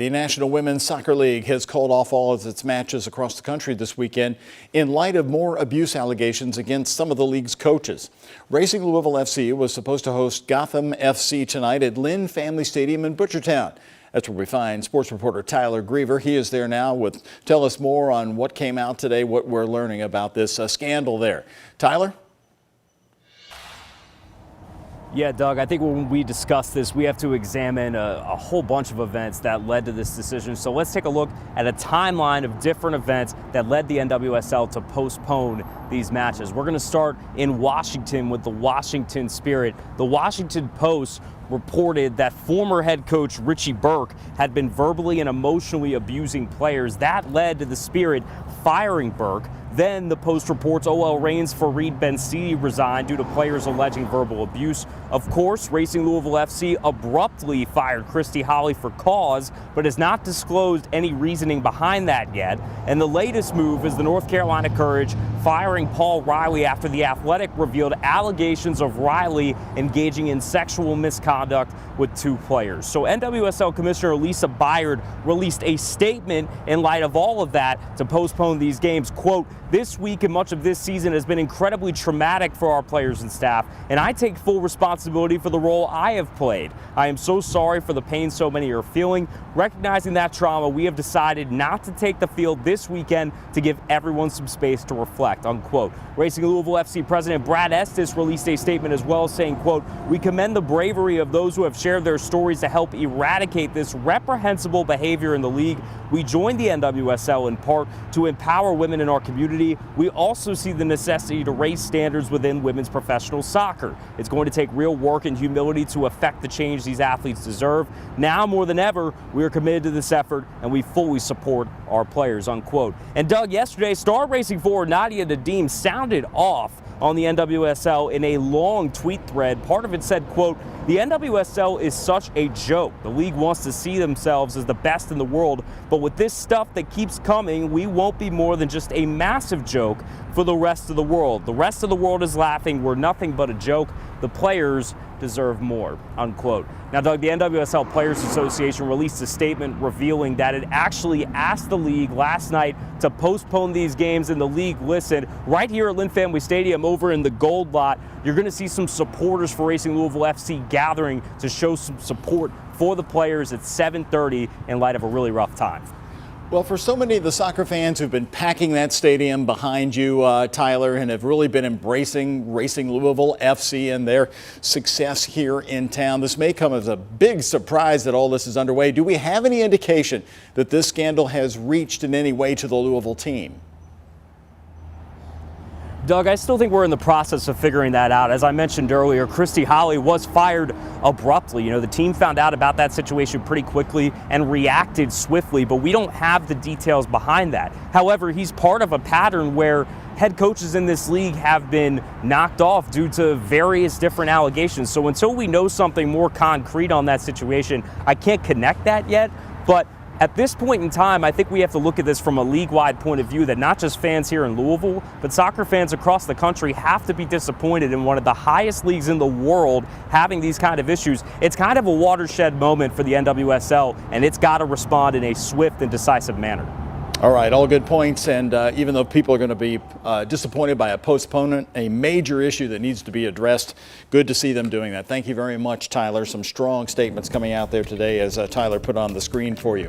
The National Women's Soccer League has called off all of its matches across the country this weekend in light of more abuse allegations against some of the league's coaches. Racing Louisville FC was supposed to host Gotham FC tonight at Lynn Family Stadium in Butchertown. That's where we find sports reporter Tyler Griever. He is there now with tell us more on what came out today, what we're learning about this scandal there. Tyler? Yeah, Doug, I think when we discuss this, we have to examine a whole bunch of events that led to this decision. So let's take a look at a timeline of different events that led the NWSL to postpone these matches. We're going to start in Washington with the Washington Spirit. The Washington Post reported that former head coach Richie Burke had been verbally and emotionally abusing players. That led to the Spirit firing Burke. Then the Post reports OL Reigns Fareed Bensidi resigned due to players alleging verbal abuse. Of course, Racing Louisville FC abruptly fired Christy Holly for cause, but has not disclosed any reasoning behind that yet. And the latest move is the North Carolina Courage firing Paul Riley after The Athletic revealed allegations of Riley engaging in sexual misconduct with two players. So NWSL Commissioner Lisa Byard released a statement in light of all of that to postpone these games. Quote, "This week and much of this season has been incredibly traumatic for our players and staff, and I take full responsibility for the role I have played. I am so sorry for the pain so many are feeling. Recognizing that trauma, we have decided not to take the field this weekend to give everyone some space to reflect," unquote. Racing Louisville FC President Brad Estes released a statement as well, saying, quote, "We commend the bravery of those who have shared their stories to help eradicate this reprehensible behavior in the league. We joined the NWSL in part to empower women in our community. We also see the necessity to raise standards within women's professional soccer. It's going to take real work and humility to affect the change these athletes deserve. Now more than ever, we are committed to this effort and we fully support our players," unquote. And Doug, yesterday, star racing forward Nadia Nadim sounded off on the NWSL in a long tweet thread. Part of it said, quote, "The NWSL is such a joke. The league wants to see themselves as the best in the world, but with this stuff that keeps coming, we won't be more than just a massive joke for the rest of the world. The rest of the world is laughing. We're nothing but a joke. The players deserve more," unquote. Now, Doug, the NWSL Players Association released a statement revealing that it actually asked the league last night to postpone these games, and the league listened. Right here at Lynn Family Stadium over in the Gold Lot, you're going to see some supporters for Racing Louisville FC gathering to show some support for the players at 7:30 in light of a really rough time. Well, for so many of the soccer fans who've been packing that stadium behind you, Tyler, and have really been embracing Racing Louisville FC and their success here in town, this may come as a big surprise that all this is underway. Do we have any indication that this scandal has reached in any way to the Louisville team? Doug, I still think we're in the process of figuring that out. As I mentioned earlier, Christy Holly was fired abruptly. You know, the team found out about that situation pretty quickly and reacted swiftly, but we don't have the details behind that. However, he's part of a pattern where head coaches in this league have been knocked off due to various different allegations. So until we know something more concrete on that situation, I can't connect that yet, but at this point in time, I think we have to look at this from a league-wide point of view that not just fans here in Louisville, but soccer fans across the country have to be disappointed in one of the highest leagues in the world having these kind of issues. It's kind of a watershed moment for the NWSL, and it's got to respond in a swift and decisive manner. All right, all good points, and even though people are going to be disappointed by a postponement, a major issue that needs to be addressed, good to see them doing that. Thank you very much, Tyler. Some strong statements coming out there today as Tyler put on the screen for you.